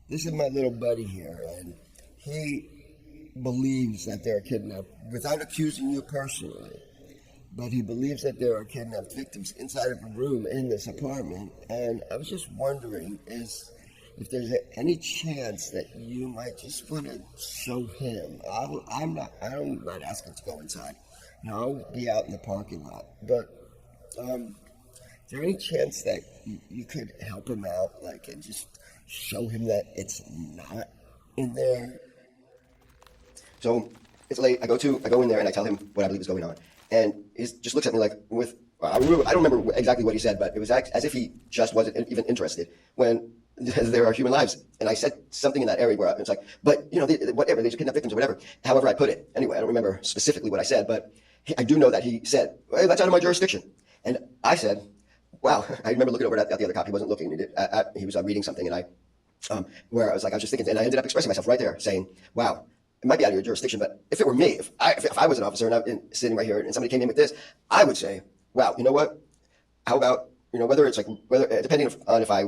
This is my little buddy here, and he believes that they're kidnapped without accusing you personally. But he believes that there are kidnapped victims inside of a room in this apartment. And I was just wondering if there's any chance that you might just want to show him. I'm not asking to go inside. No, I'll be out in the parking lot. But is there any chance that you could help him out, like, and just show him that it's not in there? So it's late. I go in there and I tell him what I believe is going on, and he just looks at me like I don't remember exactly what he said, but it was as if he just wasn't even interested when there are human lives. And I said something in that area where it's like, but whatever, these are kidnapped victims or whatever. However I put it. Anyway, I don't remember specifically what I said, but I do know that he said, hey, that's out of my jurisdiction. And I said, wow. I remember looking over at the other cop. He wasn't looking. He was reading something, and where I was just thinking, and I ended up expressing myself right there, saying, wow, it might be out of your jurisdiction, but if it were me, if I was an officer and I'm sitting right here and somebody came in with this, I would say, wow, you know what? How about, whether depending on if I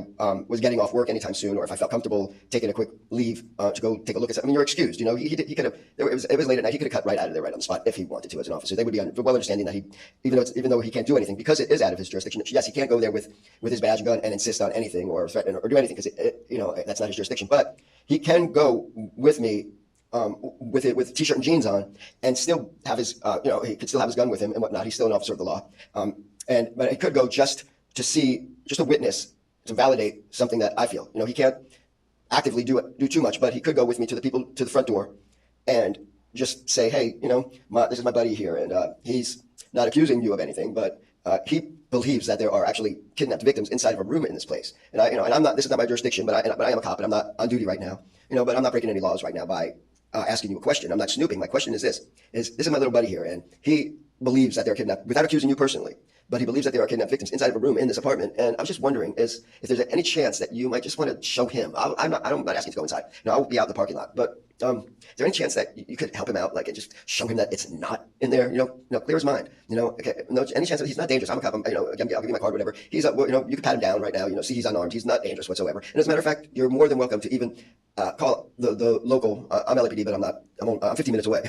was getting off work anytime soon, or if I felt comfortable taking a quick leave to go take a look at something. I mean, you're excused. He could have. It was late at night. He could have cut right out of there, right on the spot, if he wanted to as an officer. They would be well understanding that even though he can't do anything because it is out of his jurisdiction. Yes, he can't go there with his badge and gun and insist on anything or threaten or do anything because that's not his jurisdiction. But he can go with me. With t-shirt and jeans on, and still have his, he could still have his gun with him and whatnot. He's still an officer of the law, but he could go just to witness, to validate something that I feel. He can't actively do too much, but he could go with me to the front door, and just say, hey, this is my buddy here, and he's not accusing you of anything, but he believes that there are actually kidnapped victims inside of a room in this place, and I'm not. This is not my jurisdiction, but I am a cop, and I'm not on duty right now. But I'm not breaking any laws right now by asking you a question. I'm not snooping. My question is this is my little buddy here, and he believes that they're kidnapped without accusing you personally, but he believes that there are kidnapped victims inside of a room in this apartment. And I was just wondering if there's any chance that you might just want to show him. I'm not asking to go inside. I'll be out in the parking lot, but is there any chance that you could help him out, like, and just show him that it's not in there? Clear his mind. Okay, no, any chance that he's not dangerous? I'm a cop. Again, I'll give you my card, whatever. He's you can pat him down right now. See, he's unarmed. He's not dangerous whatsoever. And as a matter of fact, you're more than welcome to even call the local. I'm LAPD, but I'm 15 minutes away.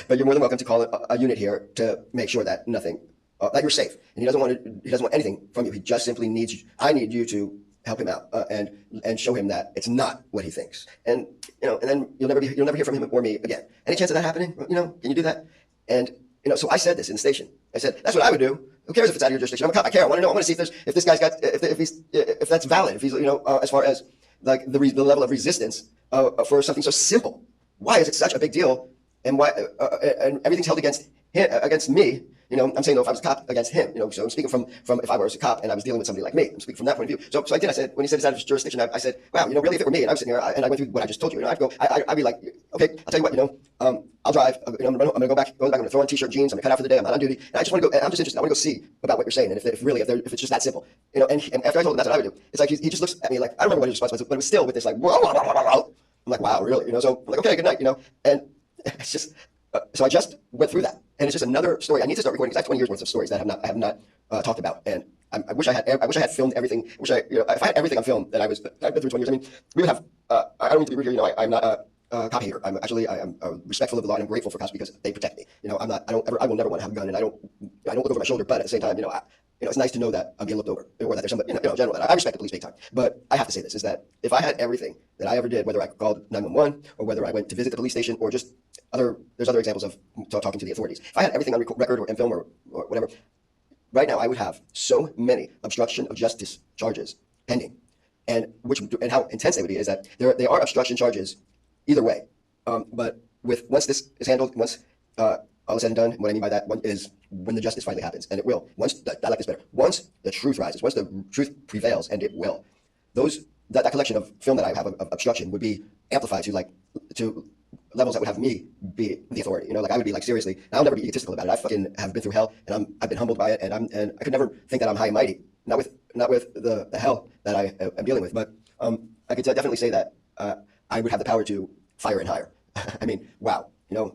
But you're more than welcome to call a unit here to make sure that that you're safe. And he doesn't want anything from you. He just simply needs you. I need you to help him out and show him that it's not what he thinks. And and then you'll never hear from him or me again. Any chance of that happening? Can you do that? And so I said this in the station. I said, that's what I would do. Who cares if it's out of your jurisdiction? I'm a cop. I care. I want to know. I want to see if this guy's got if that's valid. If he's as far as like the level of resistance for something so simple. Why is it such a big deal? And why and everything's held against me? I'm saying, if I was a cop, against him. So I'm speaking from if I was a cop and I was dealing with somebody like me. I'm speaking from that point of view. So I did. I said, when he said it's out of his jurisdiction, I said, wow, really, if it were me and I was sitting here and I went through what I just told you, I'd be like, okay, I'll tell you what, I'll drive. I'm gonna go back. I'm gonna throw on t-shirt, jeans. I'm gonna cut out for the day. I'm not on duty. And I just want to go. I'm just interested. I want to go see about what you're saying and if it's just that simple. And after I told him that's what I would do, it's like he just looks at me like, I don't remember what his response was, but it was still with this like, I'm like, wow, really? So I'm like, okay, good night. And it's just. So I just went through that, and it's just another story. I need to start recording because I have 20 years worth of stories that I have not talked about, and I wish I had filmed everything. If I had everything on film that I've been through 20 years. I mean, we would have. I don't mean to be rude here. I'm not a cop hater. I am respectful of the law, and I'm grateful for cops because they protect me. I will never want to have a gun, and I don't look over my shoulder. But at the same time, it's nice to know that I'm getting looked over, or that there's somebody, in general, that I respect the police big time. But I have to say this, is that if I had everything that I ever did, whether I called 911 or whether I went to visit the police station or just there's other examples of talking to the authorities. If I had everything on record or in film or whatever, right now I would have so many obstruction of justice charges pending. And how intense they would be is that they are obstruction charges either way. But once this is handled, once all is said and done, what I mean by that is when the justice finally happens, and it will. I like this better. Once the truth rises, once the truth prevails, and it will, that collection of film that I have of obstruction would be amplified to levels that would have me be the authority. I would be like, seriously, I'll never be egotistical about it. I fucking have been through hell, and I've been humbled by it, and I could never think that I'm high and mighty. Not with the hell that I am dealing with, but I could definitely say that I would have the power to fire and hire. I mean, wow.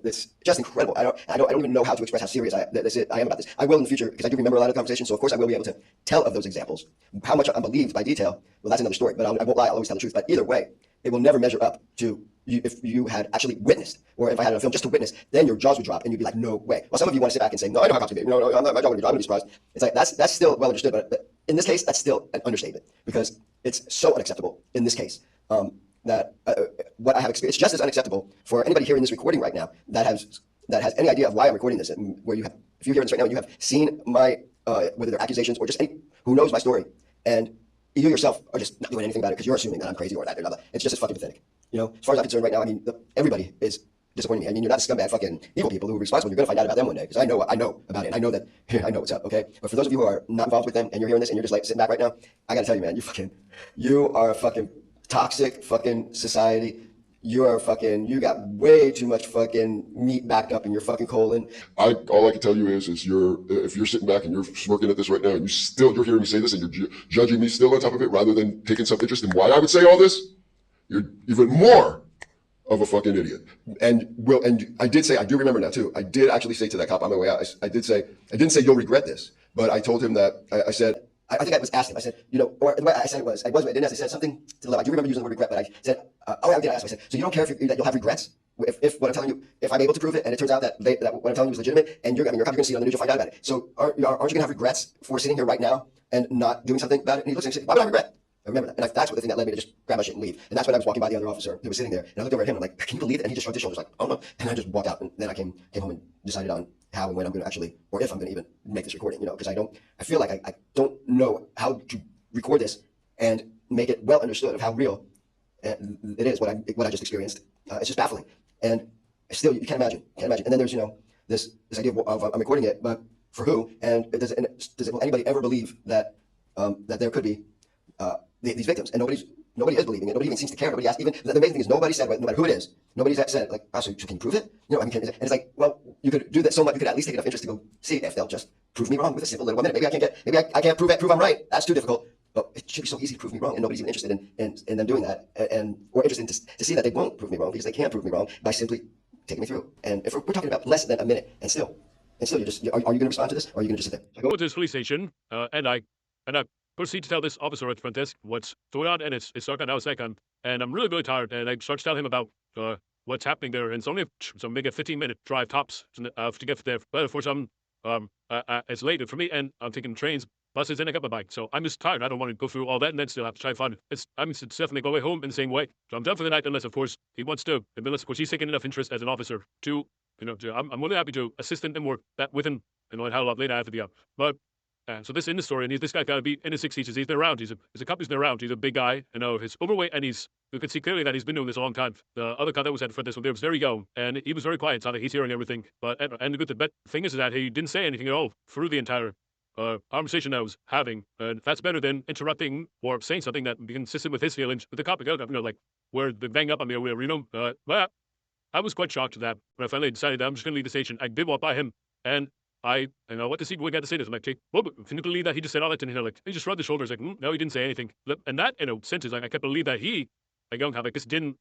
It's just incredible. I don't even know how to express how serious I am about this. I will in the future, because I do remember a lot of the conversations, so of course I will be able to tell of those examples. How much I'm believed by detail, well, that's another story, but I won't lie, I'll always tell the truth. But either way, it will never measure up to you if you had actually witnessed, or if I had a film just to witness, then your jaws would drop and you'd be like, no way. Well, some of you want to sit back and say, no, I know how cops behave. No, no, my jaw wouldn't drop. I'm surprised. It's like that's still well understood, but in this case, that's still an understatement because it's so unacceptable in this case. That what I have experienced, it's just as unacceptable for anybody hearing this recording right now that has any idea of why I'm recording this, and where you have, if you're hearing this right now, you have seen my whether they're accusations or just any who knows my story, and you yourself are just not doing anything about it because you're assuming that I'm crazy or that or another. It's just as fucking pathetic. You know, as far as I'm concerned right now, I mean, everybody is disappointing me. I mean, you're not the scumbag fucking evil people who are responsible. You're gonna find out about them one day because I know about it. And I know that I know what's up. Okay, but for those of you who are not involved with them and you're hearing this and you're just like sitting back right now, I gotta tell you, man, you are a fucking toxic fucking society. You got way too much fucking meat backed up in your fucking colon. All I can tell you is if you're sitting back and you're smirking at this right now and you're hearing me say this and you're judging me still on top of it rather than taking some interest in why I would say all this, you're even more of a fucking idiot. And I did say, I do remember now too, I did actually say to that cop on my way out, I didn't say you'll regret this, but I told him that I said, I think I was asking him. I said, or the way I said it was, I didn't ask. I said something to the level. I do remember using the word regret, but I said, I did ask. I said, so you don't care that you'll have regrets if what I'm telling you, if I'm able to prove it, and it turns out that what I'm telling you is legitimate, and you're probably going to see it on the news, you'll find out about it. So aren't you going to have regrets for sitting here right now and not doing something about it? And he looks and he said, why would I regret? I remember that. And that's what the thing that led me to just grab my shit and leave. And that's when I was walking by the other officer who was sitting there, and I looked over at him and I'm like, can you believe it? And he just shrugged his shoulders like, oh no. And I just walked out, and then I came home and decided on how and when I'm going to actually, or if I'm going to even make this recording, because I feel like I don't know how to record this and make it well understood of how real it is, what I just experienced. It's just baffling. And still, you can't imagine. And then there's, this idea of I'm recording it, but for who? And will anybody ever believe that there could be these victims? And nobody is believing it. Nobody even seems to care. Nobody asked. Even the main thing is nobody said, no matter who it is, nobody's said it. Like, so can you prove it? And it's like, well, you could do that so much. You could at least take enough interest to go see if they'll just prove me wrong with a simple little 1 minute. Maybe I can't prove I'm right. That's too difficult. But it should be so easy to prove me wrong, and nobody's even interested in them doing that, or interested to see that they won't prove me wrong because they can't prove me wrong by simply taking me through. And if we're talking about less than a minute, and still, are you going to respond to this, or are you going to just sit there? I go to this police station, and I proceed to tell this officer at the front desk what's going on, and it's dark now, second, and I'm really tired, and I start to tell him about what's happening there, and it's only maybe a 15-minute drive tops to get there. But for some, it's late for me, and I'm taking trains, buses, and I got my bike, so I'm just tired. I don't want to go through all that and then still have to try and find it. I'm definitely going home in the same way. So I'm done for the night, unless of course he wants to. Unless of course he's taking enough interest as an officer to, I'm really happy to assist him more that with him, and how late I have to be up. But so this in the story, and this guy got to be in his 60s. He's been around. He's a cop who's been around. He's a big guy. He's overweight, and you can see clearly that he's been doing this a long time. The other cop that was at for this one, there was very young, and he was very quiet. So he's hearing everything. But and the good thing is that he didn't say anything at all through the entire conversation I was having. And that's better than interrupting or saying something that would be consistent with his feelings. With the cop, like where they bang up on me or whatever, But I was quite shocked at that when I finally decided that I'm just going to leave the station. I did walk by him, and what does he got to say this? I'm like, well, can you believe that he just said all that? And he just shrugged his shoulders, like, no, he didn't say anything. And that, in a sense, is like, I can't believe that he, like, young Havoc, just didn't,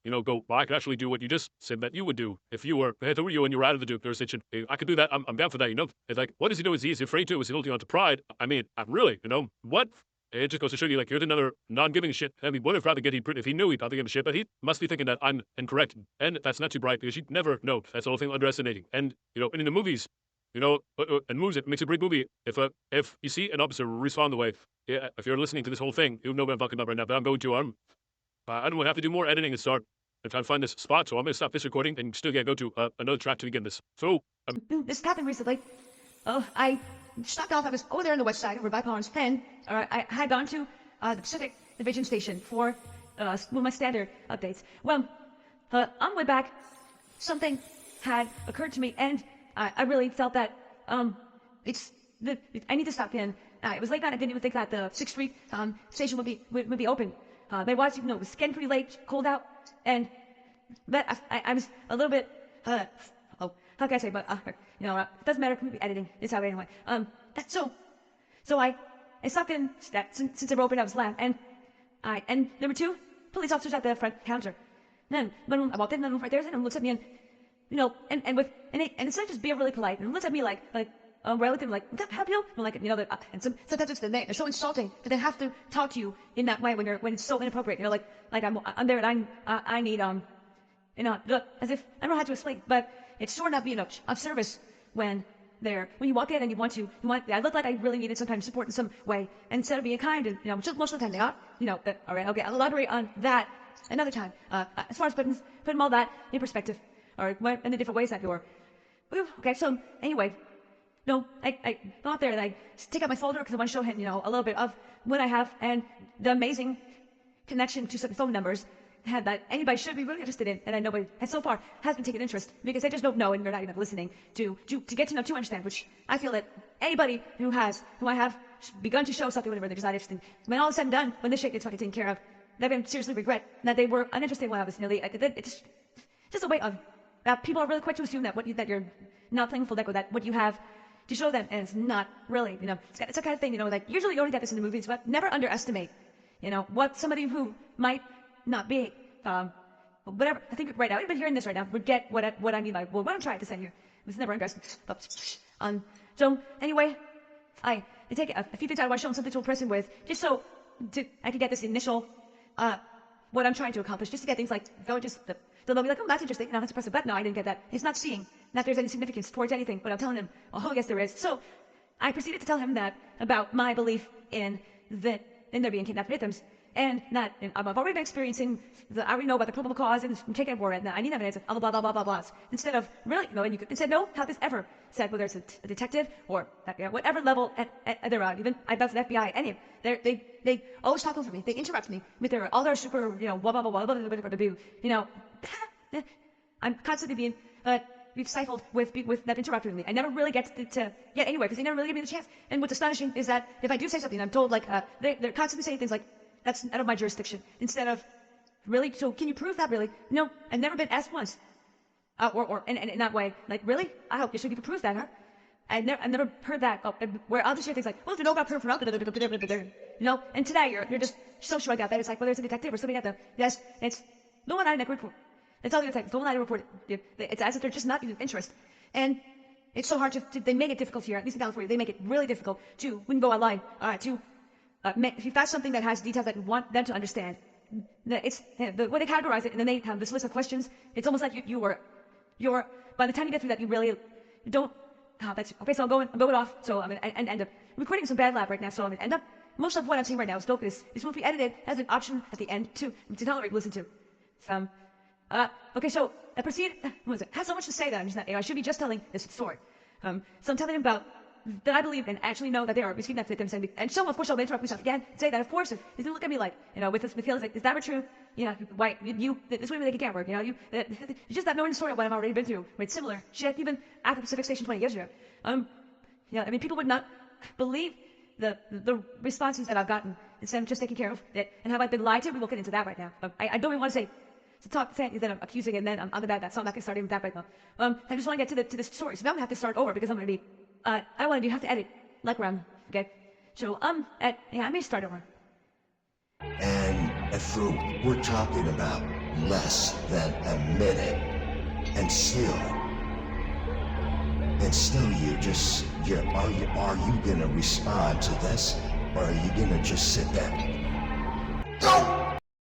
go, well, I could actually do what you just said that you would do if you were you and you were out of the Duke jurisdiction. I could do that. I'm down for that, It's like, what does he do? Is he afraid to? Is he holding on to pride? I mean, I'm really, what? It just goes to show you, like, you're another non-giving a shit. I mean, what if rather if he knew he'd probably give a shit, but he must be thinking that I'm incorrect. And that's not too bright because you'd never know. That's the whole thing underestimating. And, and in the movies, and movies, it makes a great movie. If you see an officer respond the way, if you're listening to this whole thing, you'll know what I'm talking about right now, but I'm going to, I don't have to do more editing and start and try to find this spot, so I'm going to stop this recording and still go to another track to begin this. So, this happened recently. I stopped off. I was over there on the west side over by Palms Pen. I had gone to the Pacific Division Station for my standard updates. Well, on the way back, something had occurred to me, and I really felt that I need to stop in. It was late night. I didn't even think that the 6th Street station would be open. It was getting pretty late, cold out, but I was a little bit how can I say? But it doesn't matter. We be editing this out anyway. So I stopped in since they were open. I was left, and there were 2 police officers at the front counter. And then when I walked in, the room right there, and looks at me and. And it's not just being really polite, and looks at me like, relative like, "What's up, help you?" And like, and sometimes it's they're so insulting that they have to talk to you in that way when it's so inappropriate. Like I'm there and I need as if I don't know how to explain, but it's sort of not being of service when you walk in and I look like I really needed some kind of support in some way, and instead of being kind and which most of the time they are, all right, okay, I'll elaborate on that another time. As far as putting all that in perspective, or in the different ways that you're. Okay, so anyway, I go out there and I take out my folder because I want to show him, a little bit of what I have and the amazing connection to certain phone numbers that anybody should be really interested in, and I nobody has so far has been taking interest because they just don't know and they're not even listening to get to know, to understand. Which I feel that anybody who I have begun to show something whenever they're just not interested, when all is said and done, when this shit gets fucking taken care of, they're going to seriously regret that they were uninterested when I was nearly. It's just a way of people are really quick to assume that you're not playing full deck with that what you have to show them, and it's not really. It's a kind of thing. Like usually you only get this in the movies, but never underestimate. What somebody who might not be, whatever. I think right now, even hearing this right now, would get what I mean by what I'm trying to say here. It's never underestimated. So anyway, I take a few things I want to show them something to impress him with, just so I could get this initial what I'm trying to accomplish, just to get things like they'll be like, oh, that's interesting, that's impressive, but no, I didn't get that. He's not seeing that there's any significance towards anything, but I'm telling him, oh yes there is. So I proceeded to tell him that about my belief in there being kidnapped victims, and that I've already been experiencing I already know about the probable cause and taking a war, and I need evidence of blah blah blah blah blah. Instead of really, and you could said no, how this ever said, whether it's a detective or whatever level they're on, even I bet the FBI, any of they always talk over me, they interrupt me with all their super blah blah blah blah blah blah blah. I'm constantly being stifled with that interrupting me. I never really get to anyway, because they never really give me the chance. And what's astonishing is that if I do say something, I'm told like they're constantly saying things like, that's out of my jurisdiction, instead of really, so can you prove that? Really? No, I've never been asked once, or in that way, like, really? I hope you should prove that, huh? I've never heard that. Where I'll just hear things like, well, if you know about proof, and today you're just so sure about that. It's like, whether it's a detective or something yes, it's no one I report. It's all the detectives, no one I report. It's as if they're just not even interest, and it's so hard they make it difficult here, at least in California. They make it really difficult to when you go online, if you find something that has details that you want them to understand, it's the way they categorize it, and then they have this list of questions. It's almost like you're by the time you get through that, you really don't. That's okay. So I'm going off. So I'm gonna end up recording some bad lab right now. So I'm gonna end up. Most of what I'm saying right now is will be edited as an option at the end to tolerate, listen to. Okay. So I proceed. What is it? I have so much to say that I'm just not. I should be just telling this story. So I'm telling him about that I believe and actually know that they are kidnapped victims, and so of course I'll interrupt myself again and say that of course if they look at me like with feelings like, is that true? Why this way they can't work, it's just that knowing the story of what I've already been through, it's similar shit even at the Pacific Station 20 years ago. I mean, people would not believe the responses that I've gotten instead of just taking care of it, and have I been lied to? We will get into that right now. I don't even want to say that I'm accusing and then I'm on the bad that, so I'm not gonna start even that right now. I just want to get to the story, so now I'm gonna have to start over because I'm gonna be you have to edit like around, okay? So I may start over. And we're talking about less than a minute, and still are you gonna respond to this, or are you gonna just sit back? Don't